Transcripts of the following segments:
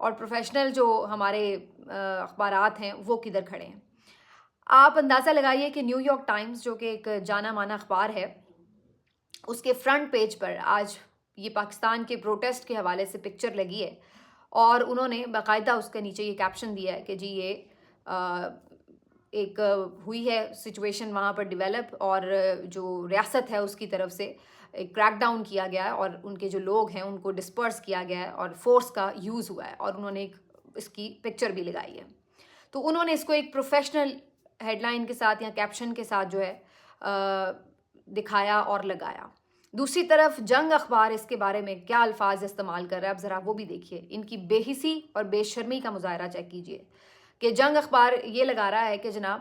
اور پروفیشنل جو ہمارے اخبارات ہیں وہ کدھر کھڑے ہیں. آپ اندازہ لگائیے کہ نیو یارک ٹائمز جو کہ ایک جانا مانا اخبار ہے، اس کے فرنٹ پیج پر آج یہ پاکستان کے پروٹیسٹ کے حوالے سے پکچر لگی ہے، اور انہوں نے باقاعدہ اس کے نیچے یہ کیپشن دیا ہے کہ جی یہ ایک ہوئی ہے سچویشن وہاں پر ڈیولپ، اور جو ریاست ہے اس کی طرف سے ایک کریک ڈاؤن کیا گیا ہے، اور ان کے جو لوگ ہیں ان کو ڈسپرس کیا گیا ہے، اور فورس کا یوز ہوا ہے، اور انہوں نے ایک اس کی پکچر بھی لگائی ہے. تو انہوں نے اس کو ایک پروفیشنل ہیڈ لائن کے ساتھ یا کیپشن کے ساتھ جو ہے دکھایا اور لگایا. دوسری طرف جنگ اخبار اس کے بارے میں کیا الفاظ استعمال کر رہا ہے، اب ذرا وہ بھی دیکھیے. ان کی بے حسی اور بے شرمی کا مظاہرہ چیک کیجیے کہ جنگ اخبار یہ لگا رہا ہے کہ جناب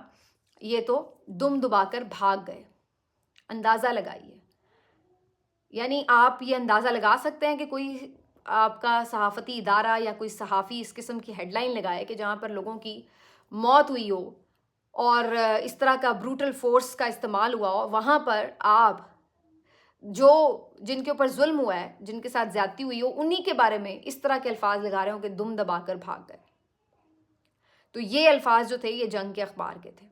یہ تو دم دبا کر بھاگ گئے. اندازہ لگائیے، یعنی آپ یہ اندازہ لگا سکتے ہیں کہ کوئی آپ کا صحافتی ادارہ یا کوئی صحافی اس قسم کی ہیڈ لائن لگائے کہ جہاں پر لوگوں کی موت ہوئی ہو اور اس طرح کا بروٹل فورس کا استعمال ہوا ہو، وہاں پر آپ جن کے اوپر ظلم ہوا ہے، جن کے ساتھ زیادتی ہوئی ہو، انہی کے بارے میں اس طرح کے الفاظ لگا رہے ہوں کہ دم دبا کر بھاگ گئے. تو یہ الفاظ جو تھے یہ جنگ کے اخبار کے تھے،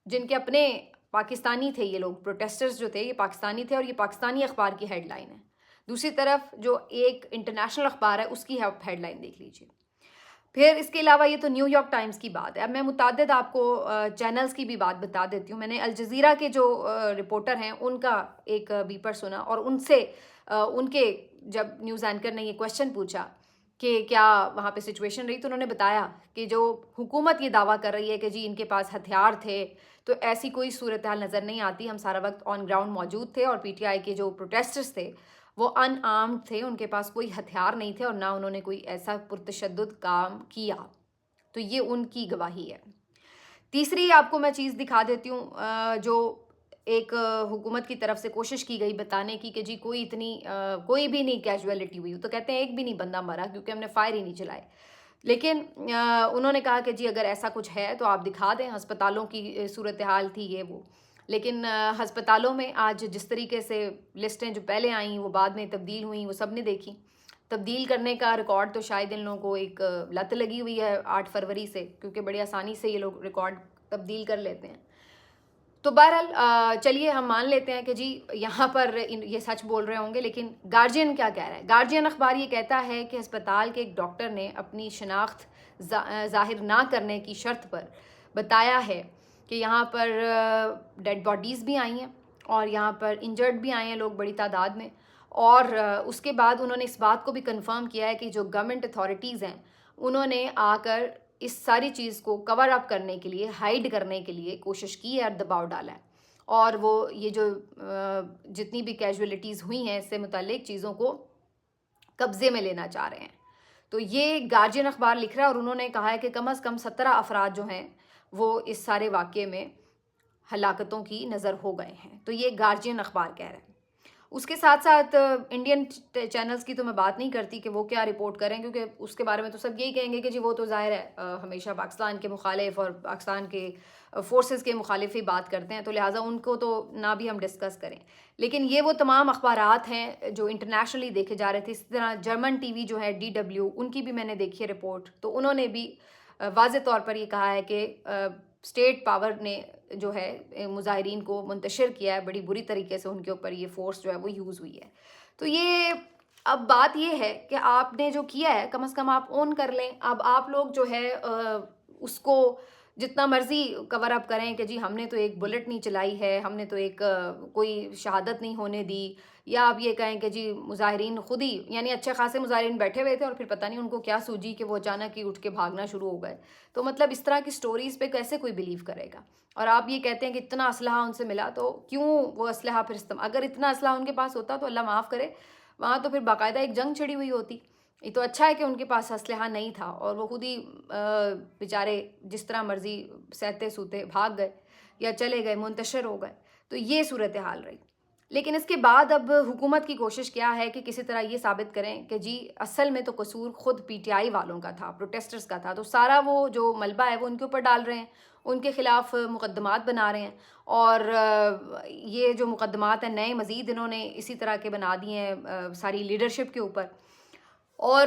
جن کے اپنے پاکستانی تھے. یہ لوگ پروٹیسٹرز جو تھے یہ پاکستانی تھے، اور یہ پاکستانی اخبار کی ہیڈ لائن ہے. دوسری طرف جو ایک انٹرنیشنل اخبار ہے اس کی ہیڈ لائن دیکھ لیجیے. پھر اس کے علاوہ یہ تو نیو یارک ٹائمز کی بات ہے. اب میں متعدد آپ کو چینلز کی بھی بات بتا دیتی ہوں. میں نے الجزیرہ کے جو رپورٹر ہیں ان کا ایک بیپر سنا، اور ان سے ان کے جب نیوز اینکر نے یہ کویشچن پوچھا کہ کیا وہاں پہ سچویشن رہی، تو انہوں نے بتایا کہ جو حکومت یہ دعویٰ کر رہی ہے کہ جی ان کے پاس ہتھیار تھے، تو ایسی کوئی صورتحال نظر نہیں آتی. ہم سارا وقت آن گراؤنڈ موجود تھے، اور پی ٹی آئی کے جو پروٹیسٹرز تھے وہ ان آرمڈ تھے، ان کے پاس کوئی ہتھیار نہیں تھے، اور نہ انہوں نے کوئی ایسا پرتشدد کام کیا. تو یہ ان کی گواہی ہے. تیسری آپ کو میں چیز دکھا دیتی ہوں جو ایک حکومت کی طرف سے کوشش کی گئی بتانے کی کہ جی کوئی بھی نہیں کیجویلٹی ہوئی. تو کہتے ہیں ایک بھی نہیں بندہ مرا کیونکہ ہم نے فائر ہی نہیں چلائے. لیکن انہوں نے کہا کہ جی اگر ایسا کچھ ہے تو آپ دکھا دیں. ہسپتالوں کی صورتحال تھی یہ وہ، لیکن ہسپتالوں میں آج جس طریقے سے لسٹیں جو پہلے آئیں وہ بعد میں تبدیل ہوئیں وہ سب نے دیکھی. تبدیل کرنے کا ریکارڈ تو شاید ان لوگوں کو ایک لت لگی ہوئی ہے 8 فروری سے، کیونکہ بڑی آسانی سے یہ لوگ ریکارڈ تبدیل کر لیتے ہیں. تو بہرحال چلیے ہم مان لیتے ہیں کہ جی یہاں پر یہ سچ بول رہے ہوں گے. لیکن گارجین کیا کہہ رہا ہے؟ گارجین اخبار یہ کہتا ہے کہ ہسپتال کے ایک ڈاکٹر نے اپنی شناخت ظاہر نہ کرنے کی شرط پر بتایا ہے کہ یہاں پر ڈیڈ باڈیز بھی آئی ہیں، اور یہاں پر انجرڈ بھی آئے ہیں لوگ بڑی تعداد میں. اور اس کے بعد انہوں نے اس بات کو بھی کنفرم کیا ہے کہ جو گورنمنٹ اتھارٹیز ہیں انہوں نے آ کر اس ساری چیز کو کور اپ کرنے کے لیے، ہائیڈ کرنے کے لیے کوشش کی ہے اور دباؤ ڈالا ہے. اور وہ یہ جو جتنی بھی کیجویلٹیز ہوئی ہیں اس سے متعلق چیزوں کو قبضے میں لینا چاہ رہے ہیں. تو یہ گارجین اخبار لکھ رہا ہے، اور انہوں نے کہا ہے کہ کم از کم 17 افراد جو ہیں وہ اس سارے واقعے میں ہلاکتوں کی نظر ہو گئے ہیں. تو یہ گارجین اخبار کہہ رہا ہے. اس کے ساتھ ساتھ انڈین چینلز کی تو میں بات نہیں کرتی کہ وہ کیا رپورٹ کریں، کیونکہ اس کے بارے میں تو سب یہی کہیں گے کہ جی وہ تو ظاہر ہے ہمیشہ پاکستان کے مخالف اور پاکستان کے فورسز کے مخالف ہی بات کرتے ہیں، تو لہٰذا ان کو تو نہ بھی ہم ڈسکس کریں. لیکن یہ وہ تمام اخبارات ہیں جو انٹرنیشنلی دیکھے جا رہے تھے. اس طرح جرمن ٹی وی جو ہے DW، ان کی بھی میں نے دیکھی ہے رپورٹ. تو انہوں نے بھی واضح طور پر یہ کہا ہے کہ اسٹیٹ پاور نے جو ہے مظاہرین کو منتشر کیا ہے بڑی بری طریقے سے، ان کے اوپر یہ فورس جو ہے وہ یوز ہوئی ہے. تو یہ اب بات یہ ہے کہ آپ نے جو کیا ہے کم از کم آپ اون کر لیں. اب آپ لوگ جو ہے اس کو جتنا مرضی کور اپ کریں کہ جی ہم نے تو ایک بلٹ نہیں چلائی ہے، ہم نے تو ایک کوئی شہادت نہیں ہونے دی، یا آپ یہ کہیں کہ جی مظاہرین خود ہی، یعنی اچھے خاصے مظاہرین بیٹھے ہوئے تھے اور پھر پتہ نہیں ان کو کیا سوجی کہ وہ اچانک ہی اٹھ کے بھاگنا شروع ہو گئے. تو مطلب اس طرح کی سٹوریز پہ کیسے کوئی بلیو کرے گا؟ اور آپ یہ کہتے ہیں کہ اتنا اسلحہ ان سے ملا، تو کیوں وہ اسلحہ پھر اگر اتنا اسلحہ ان کے پاس ہوتا تو اللہ معاف کرے وہاں تو پھر باقاعدہ ایک جنگ چھڑی ہوئی ہوتی. یہ تو اچھا ہے کہ ان کے پاس اسلحہ نہیں تھا اور وہ خود ہی بیچارے جس طرح مرضی سہتے سوتے بھاگ گئے یا چلے گئے، منتشر ہو گئے. تو یہ صورتحال رہی. لیکن اس کے بعد اب حکومت کی کوشش کیا ہے کہ کسی طرح یہ ثابت کریں کہ جی اصل میں تو قصور خود PTI والوں کا تھا، پروٹیسٹرز کا تھا. تو سارا وہ جو ملبہ ہے وہ ان کے اوپر ڈال رہے ہیں، ان کے خلاف مقدمات بنا رہے ہیں. اور یہ جو مقدمات ہیں نئے مزید انہوں نے اسی طرح کے بنا دیے ہیں ساری لیڈرشپ کے اوپر. اور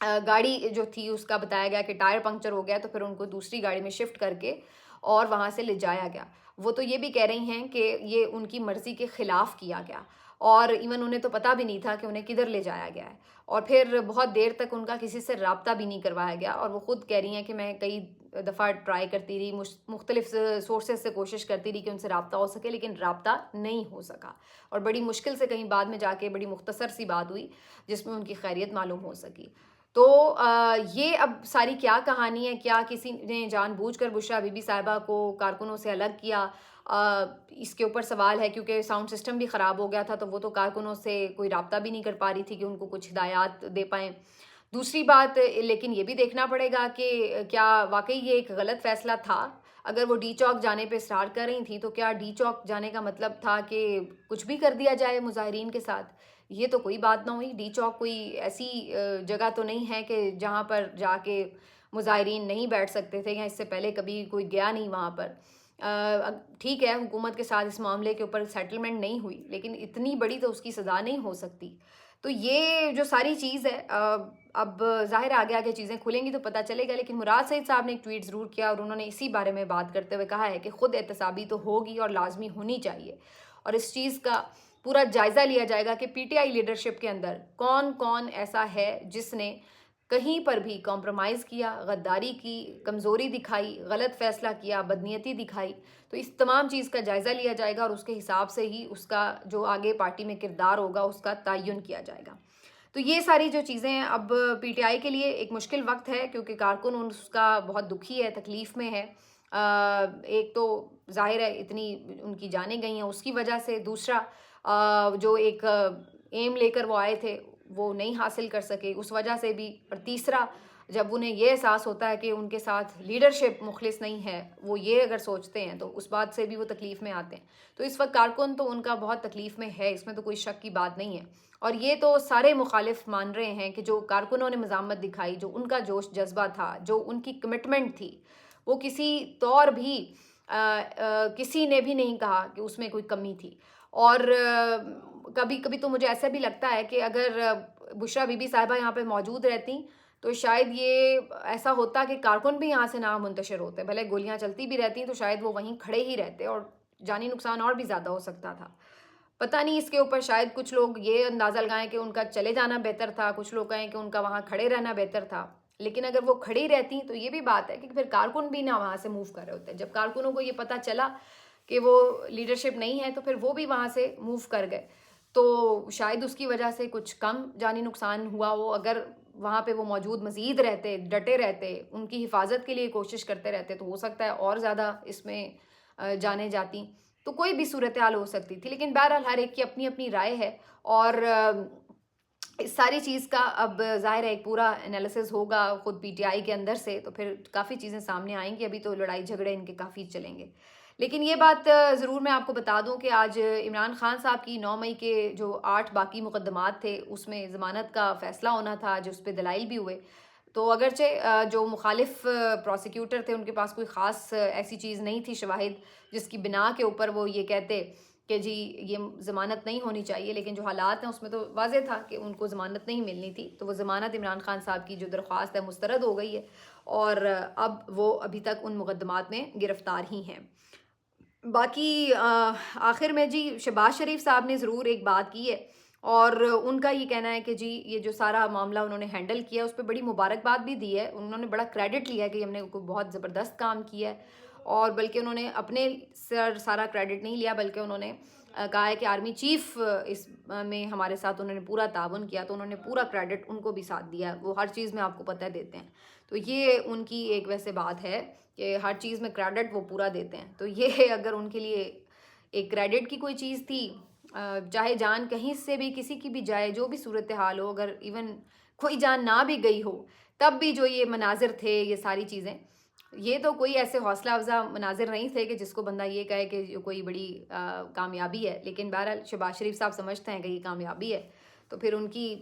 گاڑی جو تھی اس کا بتایا گیا کہ ٹائر پنکچر ہو گیا، تو پھر ان کو دوسری گاڑی میں شفٹ کر کے اور وہاں سے لے جایا گیا۔ وہ تو یہ بھی کہہ رہی ہیں کہ یہ ان کی مرضی کے خلاف کیا گیا، اور ایون انہیں تو پتہ بھی نہیں تھا کہ انہیں کدھر لے جایا گیا ہے، اور پھر بہت دیر تک ان کا کسی سے رابطہ بھی نہیں کروایا گیا۔ اور وہ خود کہہ رہی ہیں کہ میں کئی دفعہ ٹرائی کرتی رہی، مختلف سورسز سے کوشش کرتی رہی کہ ان سے رابطہ ہو سکے، لیکن رابطہ نہیں ہو سکا، اور بڑی مشکل سے کہیں بعد میں جا کے بڑی مختصر سی بات ہوئی جس میں ان کی خیریت معلوم ہو سکی۔ تو یہ اب ساری کیا کہانی ہے، کیا کسی نے جان بوجھ کر بشریٰ بی بی صاحبہ کو کارکنوں سے الگ کیا، اس کے اوپر سوال ہے، کیونکہ ساؤنڈ سسٹم بھی خراب ہو گیا تھا تو وہ تو کارکنوں سے کوئی رابطہ بھی نہیں کر پا رہی تھی کہ ان کو کچھ ہدایات دے پائیں۔ دوسری بات لیکن یہ بھی دیکھنا پڑے گا کہ کیا واقعی یہ ایک غلط فیصلہ تھا؟ اگر وہ ڈی چوک جانے پہ اصرار کر رہی تھیں تو کیا ڈی چوک جانے کا مطلب تھا کہ کچھ بھی کر دیا جائے مظاہرین کے ساتھ؟ یہ تو کوئی بات نہ ہوئی۔ ڈی چوک کوئی ایسی جگہ تو نہیں ہے کہ جہاں پر جا کے مظاہرین نہیں بیٹھ سکتے تھے، یا اس سے پہلے کبھی کوئی گیا نہیں وہاں پر۔ ٹھیک ہے حکومت کے ساتھ اس معاملے کے اوپر سیٹلمنٹ نہیں ہوئی، لیکن اتنی بڑی تو اس کی سزا نہیں ہو سکتی۔ تو یہ جو ساری چیز ہے، اب ظاہر آگے آگے چیزیں کھلیں گی تو پتہ چلے گا، لیکن مراد سعید صاحب نے ایک ٹویٹ ضرور کیا، اور انہوں نے اسی بارے میں بات کرتے ہوئے کہا ہے کہ خود احتسابی تو ہوگی اور لازمی ہونی چاہیے، اور اس چیز کا پورا جائزہ لیا جائے گا کہ پی ٹی آئی لیڈرشپ کے اندر کون کون ایسا ہے جس نے کہیں پر بھی کمپرومائز کیا، غداری کی، کمزوری دکھائی، غلط فیصلہ کیا، بدنیتی دکھائی۔ تو اس تمام چیز کا جائزہ لیا جائے گا، اور اس کے حساب سے ہی اس کا جو آگے پارٹی میں کردار ہوگا اس کا تعین کیا جائے گا۔ تو یہ ساری جو چیزیں ہیں، اب پی ٹی آئی کے لیے ایک مشکل وقت ہے، کیونکہ کارکن اس کا بہت دکھی ہے، تکلیف میں ہے۔ ایک تو ظاہر ہے اتنی ان کی جانیں گئی ہیں اس کی وجہ سے، دوسرا جو ایک ایم لے کر وہ آئے تھے وہ نہیں حاصل کر سکے اس وجہ سے بھی، اور تیسرا جب انہیں یہ احساس ہوتا ہے کہ ان کے ساتھ لیڈرشپ مخلص نہیں ہے، وہ یہ اگر سوچتے ہیں تو اس بات سے بھی وہ تکلیف میں آتے ہیں۔ تو اس وقت کارکن تو ان کا بہت تکلیف میں ہے، اس میں تو کوئی شک کی بات نہیں ہے، اور یہ تو سارے مخالف مان رہے ہیں کہ جو کارکنوں نے مزاحمت دکھائی، جو ان کا جوش جذبہ تھا، جو ان کی کمٹمنٹ تھی، وہ کسی طور بھی کسی نے بھی نہیں کہا کہ اس میں کوئی کمی تھی۔ اور کبھی کبھی تو مجھے ایسا بھی لگتا ہے کہ اگر بشریٰ بی بی صاحبہ یہاں پہ موجود رہتی تو شاید یہ ایسا ہوتا کہ کارکن بھی یہاں سے نہ منتشر ہوتے، بھلے گولیاں چلتی بھی رہتی تو شاید وہ وہیں کھڑے ہی رہتے، اور جانی نقصان اور بھی زیادہ ہو سکتا تھا۔ پتہ نہیں اس کے اوپر شاید کچھ لوگ یہ اندازہ لگائیں کہ ان کا چلے جانا بہتر تھا، کچھ لوگ کہیں کہ ان کا وہاں کھڑے رہنا بہتر تھا، لیکن اگر وہ کھڑی رہتی تو یہ بھی بات ہے کہ پھر کارکن بھی نہ وہاں سے موو کر رہے ہوتے۔ جب کارکنوں کو یہ پتہ چلا کہ وہ لیڈرشپ نہیں ہے تو پھر وہ بھی وہاں سے موو کر گئے، تو شاید اس کی وجہ سے کچھ کم جانی نقصان ہوا ہو۔ اگر وہاں پہ وہ موجود مزید رہتے، ڈٹے رہتے، ان کی حفاظت کے لیے کوشش کرتے رہتے، تو ہو سکتا ہے اور زیادہ اس میں جانے جاتی، تو کوئی بھی صورتحال ہو سکتی تھی۔ لیکن بہرحال ہر ایک کی اپنی اپنی رائے ہے، اور اس ساری چیز کا اب ظاہر ہے ایک پورا انالیسس ہوگا خود پی ٹی آئی کے اندر سے، تو پھر کافی چیزیں سامنے آئیں گی۔ ابھی تو لڑائی جھگڑے ان کے کافی چلیں گے، لیکن یہ بات ضرور میں آپ کو بتا دوں کہ آج عمران خان صاحب کی 9 مئی کے جو 8 باقی مقدمات تھے اس میں ضمانت کا فیصلہ ہونا تھا، جو اس پہ دلائل بھی ہوئے، تو اگرچہ جو مخالف پروسیکیوٹر تھے ان کے پاس کوئی خاص ایسی چیز نہیں تھی، شواہد جس کی بنا کے اوپر وہ یہ کہتے کہ جی یہ ضمانت نہیں ہونی چاہیے، لیکن جو حالات ہیں اس میں تو واضح تھا کہ ان کو ضمانت نہیں ملنی تھی، تو وہ ضمانت عمران خان صاحب کی جو درخواست ہے مسترد ہو گئی ہے، اور اب وہ ابھی تک ان مقدمات میں گرفتار ہی ہیں۔ باقی آخر میں جی شہباز شریف صاحب نے ضرور ایک بات کی ہے، اور ان کا یہ کہنا ہے کہ جی یہ جو سارا معاملہ انہوں نے ہینڈل کیا اس پہ بڑی مبارکباد بھی دی ہے، انہوں نے بڑا کریڈٹ لیا ہے کہ ہم نے کوئی بہت زبردست کام کیا ہے، اور بلکہ انہوں نے اپنے سر سارا کریڈٹ نہیں لیا، بلکہ انہوں نے کہا ہے کہ آرمی چیف اس میں ہمارے ساتھ انہوں نے پورا تعاون کیا، تو انہوں نے پورا کریڈٹ ان کو بھی ساتھ دیا، وہ ہر چیز میں آپ کو پتہ دیتے ہیں، تو یہ ان کی ایک ویسے بات ہے کہ ہر چیز میں کریڈٹ وہ پورا دیتے ہیں، تو یہ اگر ان کے لیے ایک کریڈٹ کی کوئی چیز تھی، چاہے جان کہیں سے بھی کسی کی بھی جائے، جو بھی صورتحال ہو، اگر ایون کوئی جان نہ بھی گئی ہو تب بھی جو یہ مناظر تھے، یہ ساری چیزیں، یہ تو کوئی ایسے حوصلہ افزا مناظر نہیں تھے کہ جس کو بندہ یہ کہے کہ یہ کوئی بڑی کامیابی ہے، لیکن بہرحال شہباز شریف صاحب سمجھتے ہیں کہ یہ کامیابی ہے، تو پھر ان کی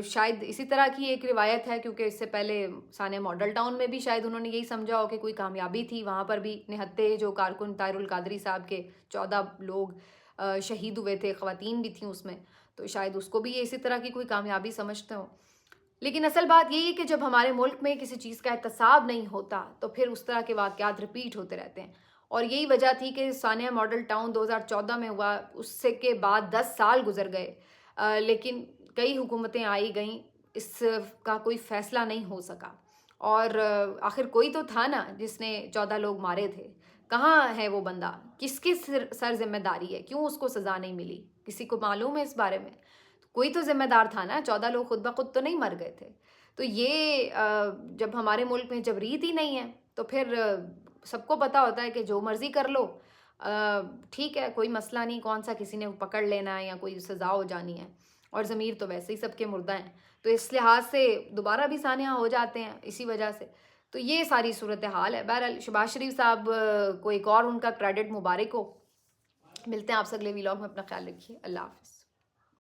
شاید اسی طرح کی ایک روایت ہے، کیونکہ اس سے پہلے سانیہ ماڈل ٹاؤن میں بھی شاید انہوں نے یہی سمجھا ہو کہ کوئی کامیابی تھی، وہاں پر بھی نہتے جو کارکن طاہر القادری صاحب کے 14 لوگ شہید ہوئے تھے، خواتین بھی تھیں اس میں، تو شاید اس کو بھی یہ اسی طرح کی کوئی کامیابی سمجھتے ہوں۔ لیکن اصل بات یہی ہے کہ جب ہمارے ملک میں کسی چیز کا احتساب نہیں ہوتا تو پھر اس طرح کے واقعات رپیٹ ہوتے رہتے ہیں. اور یہی وجہ تھی کہ ثانیہ ماڈل ٹاؤن 2014 میں ہوا، اس سے کے بعد 10 سال گزر گئے، لیکن کئی حکومتیں آئی گئیں، اس کا کوئی فیصلہ نہیں ہو سکا. اور آخر کوئی تو تھا نا جس نے 14 لوگ مارے تھے. کہاں ہے وہ بندہ؟ کس کی سر ذمہ داری ہے؟ کیوں اس کو سزا نہیں ملی؟ کسی کو معلوم ہے اس بارے میں؟ کوئی تو ذمہ دار تھا نا. 14 لوگ خود بخود تو نہیں مر گئے تھے. تو یہ جب ہمارے ملک میں جب ریت ہی نہیں ہے تو پھر سب کو پتہ ہوتا ہے کہ جو مرضی کر لو، ٹھیک ہے، کوئی مسئلہ نہیں، کون سا کسی نے پکڑ لینا ہے یا کوئی سزا ہو جانی ہے. اور ضمیر تو ویسے ہی سب کے مردہ ہیں، تو اس لحاظ سے دوبارہ بھی سانحہ ہو جاتے ہیں اسی وجہ سے. تو یہ ساری صورتحال ہے. بہرحال شہباز شریف صاحب کو ایک اور ان کا کریڈٹ مبارک ہو. ملتے ہیں آپ سے اگلے ویلاگ میں. اپنا خیال رکھیے. اللہ حافظ.